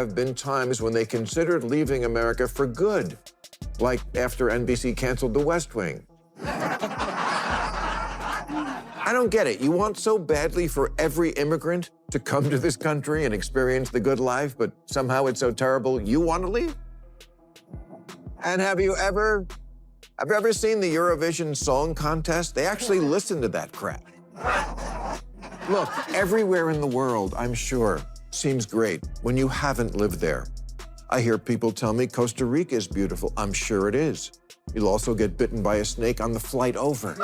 have been times when they considered leaving America for good, like after NBC canceled The West Wing. I don't get it. You want so badly for every immigrant to come to this country and experience the good life, but somehow it's so terrible you want to leave? And have you ever seen the Eurovision Song Contest? They actually listen to that crap. Look, everywhere in the world, I'm sure, seems great when you haven't lived there. I hear people tell me Costa Rica is beautiful. I'm sure it is. You'll also get bitten by a snake on the flight over.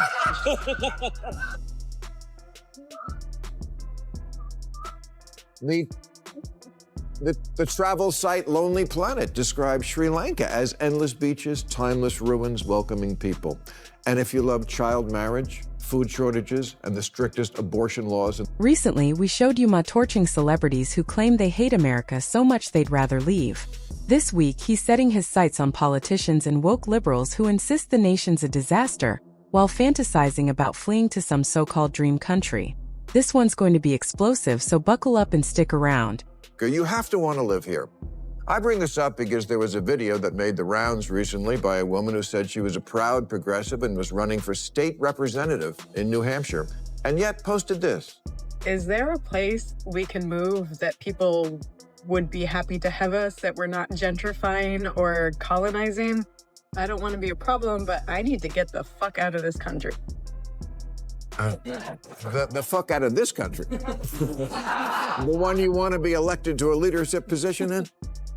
The travel site Lonely Planet describes Sri Lanka as endless beaches, timeless ruins, welcoming people. And if you love child marriage, food shortages, and the strictest abortion laws. Recently, we showed you Ma torching celebrities who claim they hate America so much they'd rather leave. This week, he's setting his sights on politicians and woke liberals who insist the nation's a disaster, while fantasizing about fleeing to some so-called dream country. This one's going to be explosive, so buckle up and stick around. You have to want to live here. I bring this up because there was a video that made the rounds recently by a woman who said she was a proud progressive and was running for state representative in New Hampshire, and yet posted this. Is there a place we can move that people would be happy to have us, that we're not gentrifying or colonizing? I don't want to be a problem, but I need to get the fuck out of this country. The fuck out of this country? The one you want to be elected to a leadership position in?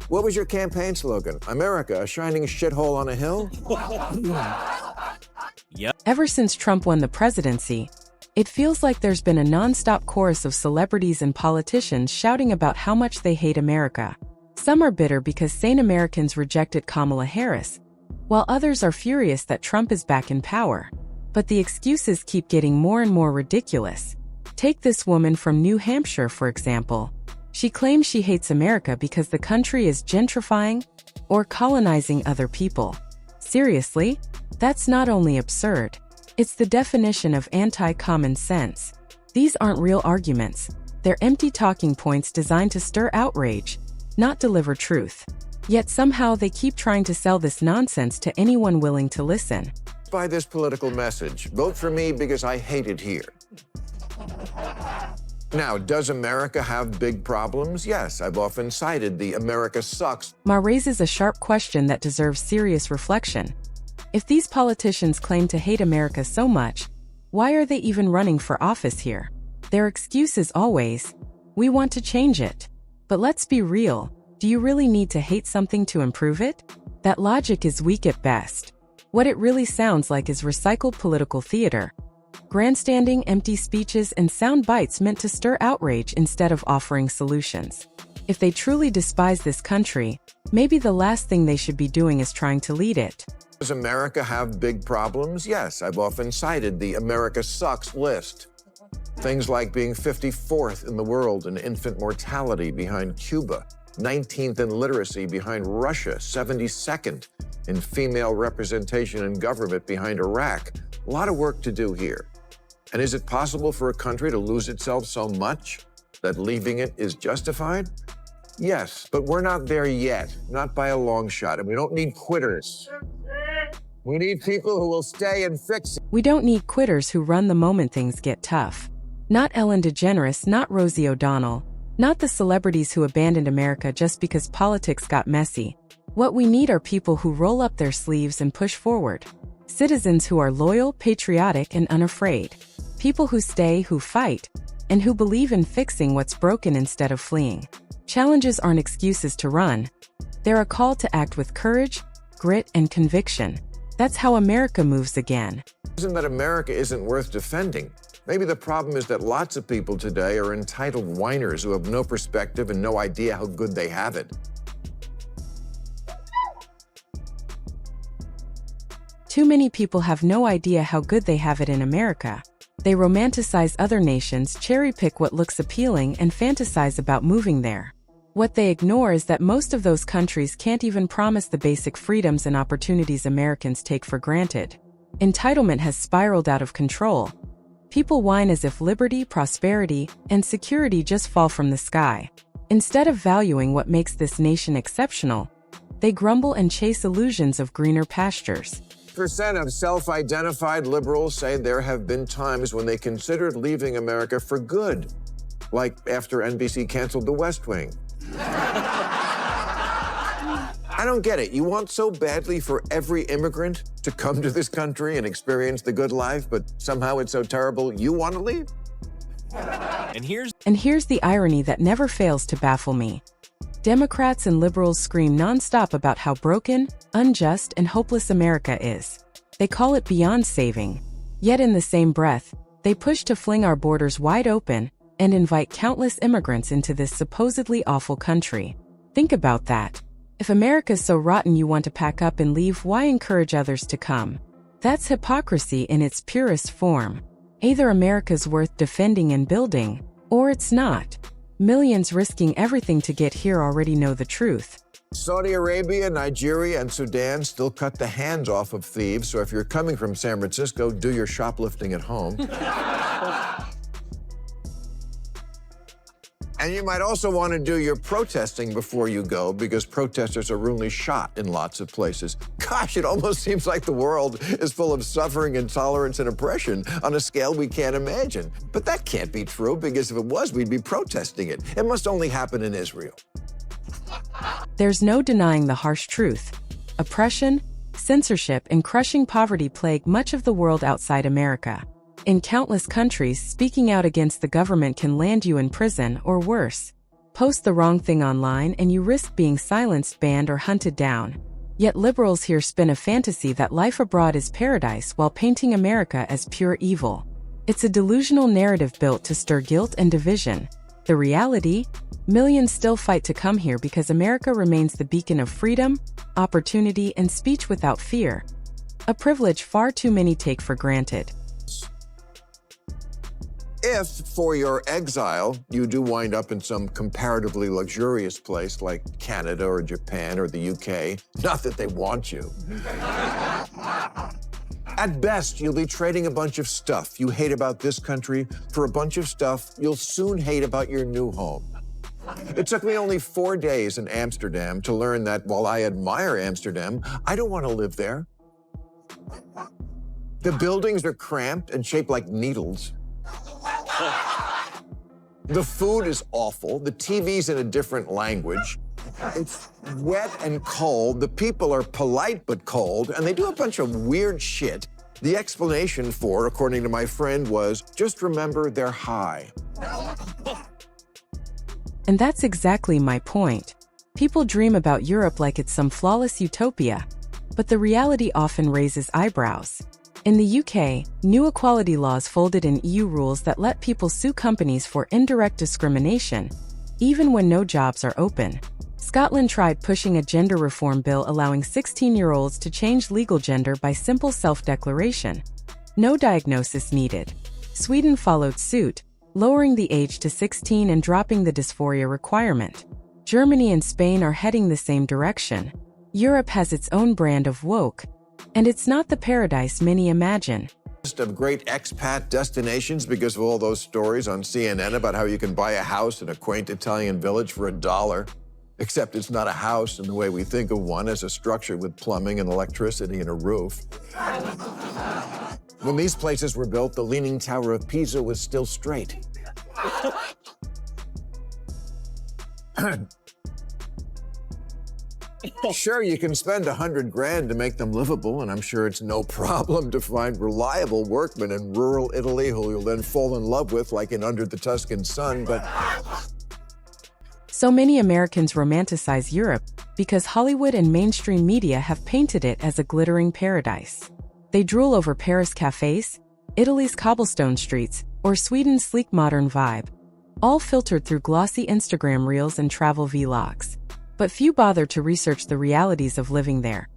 What was your campaign slogan? America, a shining shithole on a hill? Yep. Ever since Trump won the presidency, it feels like there's been a non-stop chorus of celebrities and politicians shouting about how much they hate America. Some are bitter because sane Americans rejected Kamala Harris, while others are furious that Trump is back in power. But the excuses keep getting more and more ridiculous. Take this woman from New Hampshire, for example. She claims she hates America because the country is gentrifying or colonizing other people. Seriously? That's not only absurd. It's the definition of anti-common sense. These aren't real arguments. They're empty talking points designed to stir outrage, not deliver truth. Yet somehow they keep trying to sell this nonsense to anyone willing to listen. By this political message, vote for me because I hate it here. Now, does America have big problems? Yes, I've often cited the America sucks. Ma raises a sharp question that deserves serious reflection. If these politicians claim to hate America so much, why are they even running for office here? Their excuse is always, we want to change it. But let's be real, do you really need to hate something to improve it? That logic is weak at best. What it really sounds like is recycled political theater. Grandstanding, empty speeches, and sound bites meant to stir outrage instead of offering solutions. If they truly despise this country, maybe the last thing they should be doing is trying to lead it. Does America have big problems? Yes, I've often cited the America sucks list. Things like being 54th in the world in infant mortality behind Cuba, 19th in literacy behind Russia, 72nd in female representation in government behind Iraq. A lot of work to do here. And is it possible for a country to lose itself so much that leaving it is justified? Yes, but we're not there yet, not by a long shot, and we don't need quitters. We need people who will stay and fix it. We don't need quitters who run the moment things get tough. Not Ellen DeGeneres, not Rosie O'Donnell, not the celebrities who abandoned America just because politics got messy. What we need are people who roll up their sleeves and push forward. Citizens who are loyal, patriotic, and unafraid. People who stay, who fight, and who believe in fixing what's broken instead of fleeing. Challenges aren't excuses to run. They're a call to act with courage, grit, and conviction. That's how America moves again. Isn't that America isn't worth defending? Maybe the problem is that lots of people today are entitled whiners who have no perspective and no idea how good they have it. Too many people have no idea how good they have it in America. They romanticize other nations, cherry-pick what looks appealing, and fantasize about moving there. What they ignore is that most of those countries can't even promise the basic freedoms and opportunities Americans take for granted. Entitlement has spiraled out of control. People whine as if liberty, prosperity, and security just fall from the sky. Instead of valuing what makes this nation exceptional, they grumble and chase illusions of greener pastures. Percent of self-identified liberals say there have been times when they considered leaving America for good, like after NBC canceled The West Wing. I don't get it. You want so badly for every immigrant to come to this country and experience the good life, but somehow it's so terrible you want to leave? And here's the irony that never fails to baffle me. Democrats and liberals scream nonstop about how broken, unjust, and hopeless America is. They call it beyond saving. Yet in the same breath, they push to fling our borders wide open and invite countless immigrants into this supposedly awful country. Think about that. If America's so rotten you want to pack up and leave, why encourage others to come? That's hypocrisy in its purest form. Either America's worth defending and building, or it's not. Millions risking everything to get here already know the truth. Saudi Arabia, Nigeria, and Sudan still cut the hands off of thieves, so if you're coming from San Francisco, do your shoplifting at home. And you might also want to do your protesting before you go, because protesters are routinely shot in lots of places. Gosh, it almost seems like the world is full of suffering, intolerance, and oppression on a scale we can't imagine. But that can't be true, because if it was, we'd be protesting it. It must only happen in Israel. There's no denying the harsh truth. Oppression, censorship, and crushing poverty plague much of the world outside America. In countless countries, speaking out against the government can land you in prison or worse. Post the wrong thing online and you risk being silenced, banned, or hunted down. Yet liberals here spin a fantasy that life abroad is paradise while painting America as pure evil. It's a delusional narrative built to stir guilt and division. The reality? Millions still fight to come here because America remains the beacon of freedom, opportunity, and speech without fear. A privilege far too many take for granted. If, for your exile, you do wind up in some comparatively luxurious place like Canada or Japan or the UK, not that they want you. At best, you'll be trading a bunch of stuff you hate about this country for a bunch of stuff you'll soon hate about your new home. It took me only 4 days in Amsterdam to learn that while I admire Amsterdam, I don't want to live there. The buildings are cramped and shaped like needles. The food is awful. The TV's in a different language. It's wet and cold. The people are polite but cold, and they do a bunch of weird shit. The explanation for, according to my friend, was just remember they're high. And that's exactly my point. People dream about Europe like it's some flawless utopia, but the reality often raises eyebrows. In the UK, new equality laws folded in EU rules that let people sue companies for indirect discrimination, even when no jobs are open. Scotland tried pushing a gender reform bill allowing 16-year-olds to change legal gender by simple self-declaration. No diagnosis needed. Sweden followed suit, lowering the age to 16 and dropping the dysphoria requirement. Germany and Spain are heading the same direction. Europe has its own brand of woke, and it's not the paradise many imagine. Of great expat destinations because of all those stories on CNN about how you can buy a house in a quaint Italian village for $1. Except it's not a house in the way we think of one, as a structure with plumbing and electricity and a roof. When these places were built, the Leaning Tower of Pisa was still straight. Sure, you can spend $100,000 to make them livable, and I'm sure it's no problem to find reliable workmen in rural Italy who you'll then fall in love with like in Under the Tuscan Sun, but... So many Americans romanticize Europe because Hollywood and mainstream media have painted it as a glittering paradise. They drool over Paris cafes, Italy's cobblestone streets, or Sweden's sleek modern vibe, all filtered through glossy Instagram reels and travel vlogs. But few bother to research the realities of living there.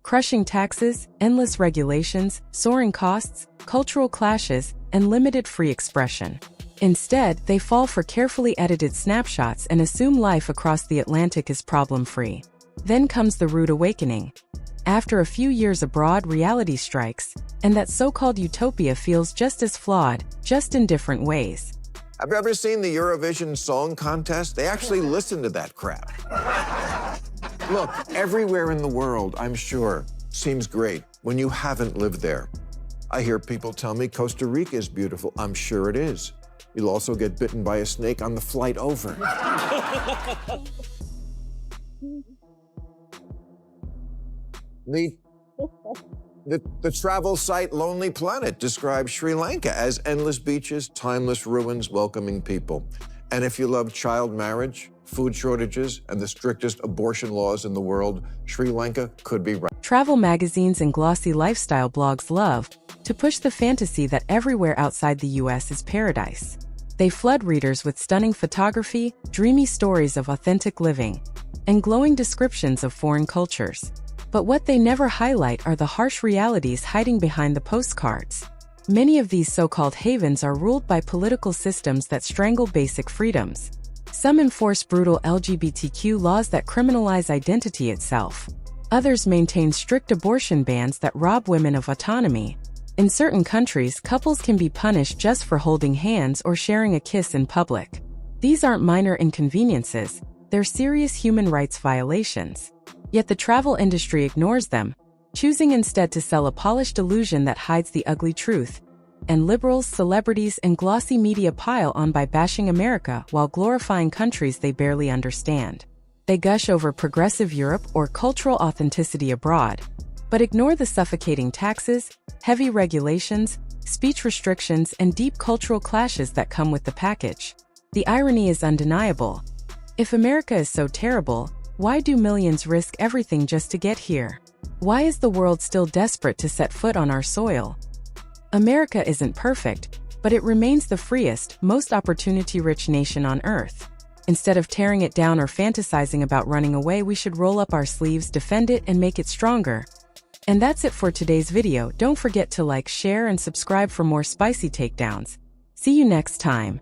Crushing taxes, endless regulations, soaring costs, cultural clashes, and limited free expression. Instead, they fall for carefully edited snapshots and assume life across the Atlantic is problem-free. Then comes the rude awakening. After a few years abroad, reality strikes, and that so-called utopia feels just as flawed, just in different ways. Have you ever seen the Eurovision Song Contest? They actually listen to that crap. Look, everywhere in the world, I'm sure, seems great when you haven't lived there. I hear people tell me Costa Rica is beautiful. I'm sure it is. You'll also get bitten by a snake on the flight over. The travel site Lonely Planet describes Sri Lanka as endless beaches, timeless ruins, welcoming people. And if you love child marriage, food shortages, and the strictest abortion laws in the world, Sri Lanka could be right. Travel magazines and glossy lifestyle blogs love to push the fantasy that everywhere outside the US is paradise. They flood readers with stunning photography, dreamy stories of authentic living, and glowing descriptions of foreign cultures. But what they never highlight are the harsh realities hiding behind the postcards. Many of these so-called havens are ruled by political systems that strangle basic freedoms. Some enforce brutal LGBTQ laws that criminalize identity itself. Others maintain strict abortion bans that rob women of autonomy. In certain countries, couples can be punished just for holding hands or sharing a kiss in public. These aren't minor inconveniences, they're serious human rights violations. Yet the travel industry ignores them, choosing instead to sell a polished illusion that hides the ugly truth. And liberals, celebrities, and glossy media pile on by bashing America while glorifying countries they barely understand. They gush over progressive Europe or cultural authenticity abroad, but ignore the suffocating taxes, heavy regulations, speech restrictions, and deep cultural clashes that come with the package. The irony is undeniable. If America is so terrible, why do millions risk everything just to get here? Why is the world still desperate to set foot on our soil? America isn't perfect, but it remains the freest, most opportunity-rich nation on Earth. Instead of tearing it down or fantasizing about running away, we should roll up our sleeves, defend it, and make it stronger. And that's it for today's video. Don't forget to like, share, and subscribe for more spicy takedowns. See you next time.